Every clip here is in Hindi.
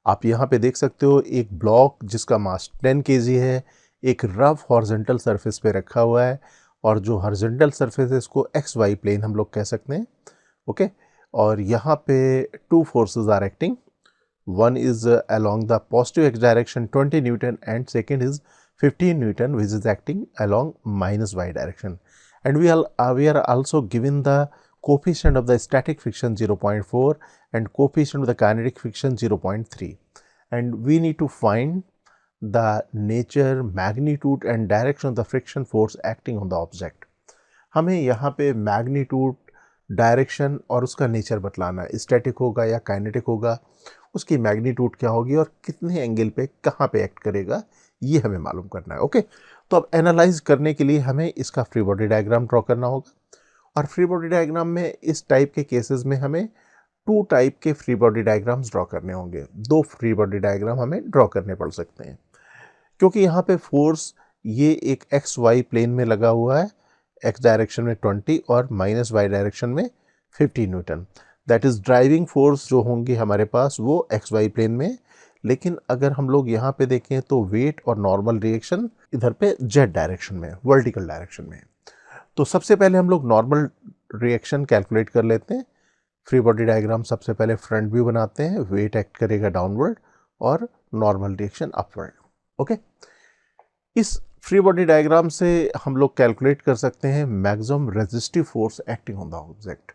आप यहाँ पे देख सकते हो एक ब्लॉक जिसका मास 10 kg है, एक रफ हॉरिजॉन्टल सरफेस पे रखा हुआ है, और जो हॉरिजॉन्टल सरफेस है इसको एक्स वाई प्लेन हम लोग कह सकते हैं। ओके, और यहाँ पे two forces are acting, one is along the positive x direction 20 Newton and second is 15 Newton which is acting along minus y direction, and we are also given the coefficient of the static friction 0.4 and coefficient of the kinetic friction 0.3, and we need to find the nature, magnitude and direction of the friction force acting on the object. हमें यहाँ पे मैग्नीट्यूड, डायरेक्शन और उसका नेचर बतलाना है, स्टैटिक होगा या काइनेटिक होगा, उसकी मैग्नीट्यूड क्या होगी और कितने एंगल पे कहाँ पे एक्ट करेगा, ये हमें मालूम करना है। ओके, तो अब एनालाइज करने के लिए हमें इसका फ्री बॉडी डायग्राम ड्रॉ करना होगा, और फ्री बॉडी डायग्राम में इस टाइप के केसेस में हमें टू टाइप के फ्री बॉडी डायग्राम्स ड्रॉ करने होंगे। दो फ्री बॉडी डायग्राम हमें ड्रॉ करने पड़ सकते हैं, क्योंकि यहाँ पे फोर्स ये एक एक्स वाई प्लेन में लगा हुआ है, एक्स डायरेक्शन में 20 और माइनस वाई डायरेक्शन में 50 Newton. That is driving force जो होंगी हमारे पास वो एक्स वाई प्लेन में, लेकिन अगर हम लोग यहाँ पे देखें तो वेट और नॉर्मल रिएक्शन इधर पे जेड डायरेक्शन में, वर्टिकल डायरेक्शन में। तो सबसे पहले हम लोग नॉर्मल रिएक्शन कैलकुलेट कर लेते हैं। फ्री बॉडी डायग्राम सबसे पहले फ्रंट व्यू बनाते हैं, वेट एक्ट करेगा डाउनवर्ड और नॉर्मल रिएक्शन अपवर्ड। ओके, इस फ्री बॉडी डायग्राम से हम लोग कैलकुलेट कर सकते हैं maximum resistive force acting on the object.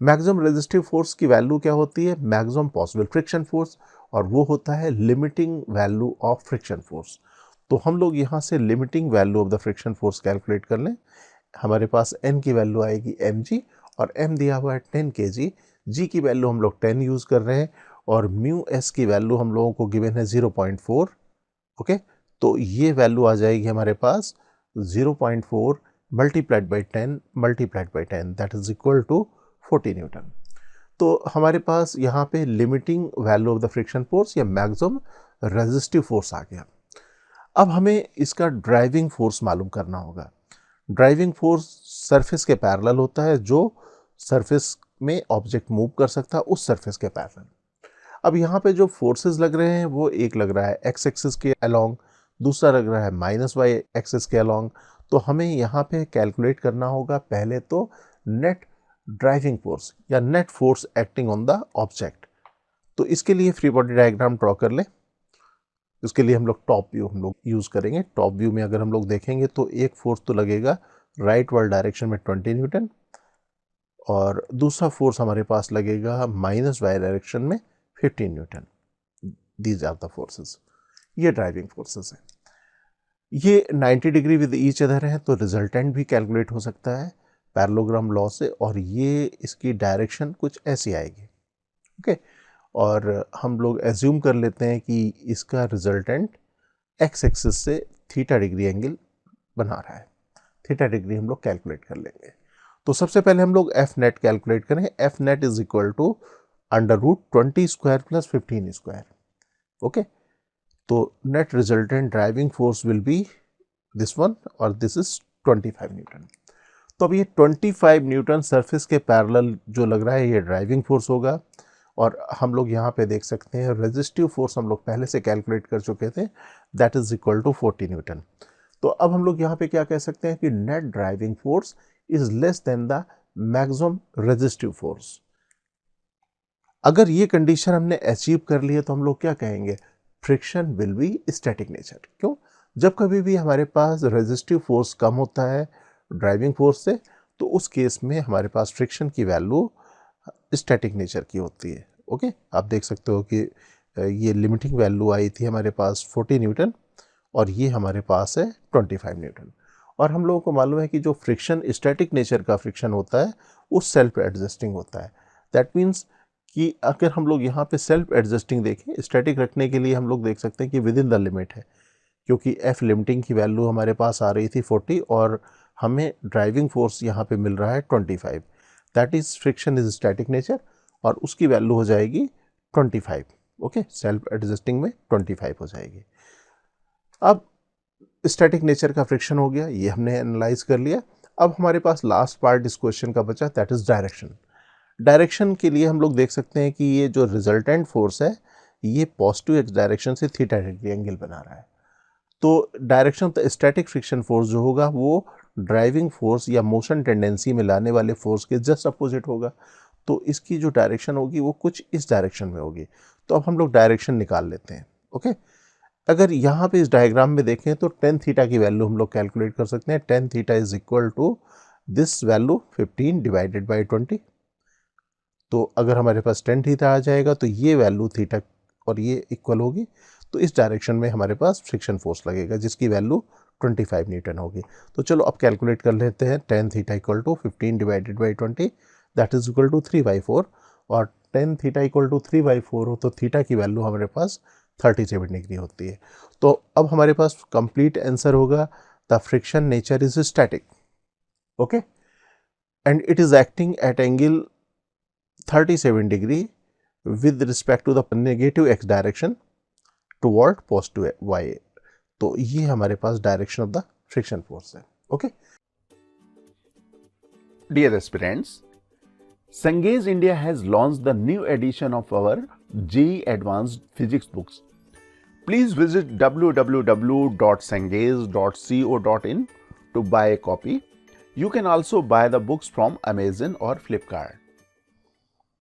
Maximum resistive force की वैल्यू क्या होती है? मैक्सिमम पॉसिबल फ्रिक्शन फोर्स, और वो होता है limiting value of friction force. तो हम लोग यहाँ से limiting value of the friction force calculate कर लें। हमारे पास n की वैल्यू आएगी mg, और m दिया हुआ है 10 kg, g की वैल्यू हम लोग 10 यूज़ कर रहे हैं, और म्यू s की वैल्यू हम लोगों को गिवन है 0.4। ओके, तो ये वैल्यू आ जाएगी हमारे पास 0.4 multiplied by 10 multiplied by 10, that is equal to 40 newton. तो हमारे पास यहाँ पे limiting value of the friction force या मैक्सिमम रेजिस्टिव फोर्स आ गया। अब हमें इसका ड्राइविंग फोर्स मालूम करना होगा। ड्राइविंग फोर्स सरफेस के पैरेलल होता है, जो सरफेस में ऑब्जेक्ट मूव कर सकता है उस सरफेस के पैरेलल। अब यहाँ पे जो फोर्सेस लग रहे हैं वो एक लग रहा है एक्स एक्सिस के अलोंग, दूसरा लग रहा है माइनस वाई एक्सिस के अलोंग। तो हमें यहाँ पे कैलकुलेट करना होगा पहले तो नेट ड्राइविंग फोर्स या net force acting on the object. तो इसके लिए फ्री बॉडी डायग्राम ड्रॉ कर लें। इसके लिए हम लोग टॉप व्यू हम लोग यूज़ करेंगे। टॉप व्यू में अगर हम लोग देखेंगे तो एक फोर्स तो लगेगा राइट वर्ड डायरेक्शन में 20 न्यूटन, और दूसरा फोर्स हमारे पास लगेगा माइनस वाई डायरेक्शन में 15 newton. These are the forces, ये ड्राइविंग फोर्सेस हैं। ये 90 डिग्री विद ईच अदर है, तो रिजल्टेंट भी कैलकुलेट हो सकता है पैरेललोग्राम लॉ से, और ये इसकी डायरेक्शन कुछ ऐसी आएगी। ओके, और हम लोग एज्यूम कर लेते हैं कि इसका रिजल्टेंट एक्स एक्सिस से थीटा डिग्री एंगल बना रहा है। थीटा डिग्री हम लोग कैलकुलेट कर लेंगे। तो सबसे पहले हम लोग एफ नेट कैलकुलेट करें। F net is equal to under root 20 square plus 15 square. Okay, तो net resultant driving force will be this one, और दिस इज 25 न्यूटन। तो अब ये 25 न्यूटन सरफेस के पैरेलल जो लग रहा है ये ड्राइविंग फोर्स होगा, और हम लोग यहाँ पे देख सकते हैं रेजिस्टिव फोर्स हम लोग पहले से कैलकुलेट कर चुके थे, that is equal to 40 newton. तो अब हम लोग यहाँ पे क्या कह सकते हैं कि net driving force is less than the maximum resistive force. अगर ये कंडीशन हमने अचीव कर ली है तो हम लोग क्या कहेंगे? Friction will be static nature. क्यों? जब कभी भी हमारे पास रेजिस्टिव फोर्स कम होता है ड्राइविंग फोर्स से, तो उस केस में हमारे पास फ्रिक्शन की वैल्यू स्टैटिक नेचर की होती है। ओके, आप देख सकते हो कि ये लिमिटिंग वैल्यू आई थी हमारे पास 40 न्यूटन, और ये हमारे पास है 25 न्यूटन। और हम लोगों को मालूम है कि जो फ्रिक्शन स्टैटिक नेचर का फ्रिक्शन होता है वो सेल्फ एडजस्टिंग होता है। दैट मीन्स कि अगर हम लोग यहाँ पे सेल्फ एडजस्टिंग देखें, स्टैटिक रखने के लिए हम लोग देख सकते हैं कि विद इन द लिमिट है, क्योंकि एफ लिमिटिंग की वैल्यू हमारे पास आ रही थी 40 और हमें ड्राइविंग फोर्स यहाँ पे मिल रहा है 25। That is friction is static nature, और उसकी वैल्यू हो जाएगी 25। ओके, सेल्फ एडजस्टिंग में 25 हो जाएगी। अब स्टैटिक नेचर का फ्रिक्शन हो गया, ये हमने एनालाइज कर लिया। अब हमारे पास लास्ट पार्ट इस क्वेश्चन का बचा, दैट इज डायरेक्शन। डायरेक्शन के लिए हम लोग देख सकते हैं कि ये जो रिजल्टेंट फोर्स है ये पॉजिटिव एक्स डायरेक्शन से थीटा डिग्री एंगल बना रहा है। तो direction of the static friction force जो होगा वो ड्राइविंग फोर्स या मोशन टेंडेंसी में लाने वाले फोर्स के जस्ट अपोजिट होगा। तो इसकी जो डायरेक्शन होगी वो कुछ इस डायरेक्शन में होगी। तो अब हम लोग डायरेक्शन निकाल लेते हैं। ओके, अगर यहाँ पे इस डायग्राम में देखें तो टेन थीटा की वैल्यू हम लोग कैलकुलेट कर सकते हैं। Tan theta is equal to this value 15 divided by 20। तो अगर हमारे पास टेन थीटा आ जाएगा तो ये वैल्यू थीटा और ये इक्वल होगी। तो इस डायरेक्शन में हमारे पास फ्रिक्शन फोर्स लगेगा जिसकी वैल्यू 25 न्यूटन होगी। तो चलो अब कैलकुलेट कर लेते हैं। Tan theta equal to 15 divided by 20 that is equal to 3/4। और टेन थीटा इक्वल टू 3/4 हो तो थीटा की वैल्यू हमारे पास 37 डिग्री होती है। तो अब हमारे पास कंप्लीट आंसर होगा the friction nature is static, okay, and it is acting at angle 37 degree with respect to the negative X direction toward positive Y. तो ये हमारे पास direction of the friction force है। Okay, dear aspirants, Cengage India has launched the new edition of our JEE Advanced Physics books. Please visit www.cengage.co.in to buy a copy. You can also buy the books from Amazon or Flipkart.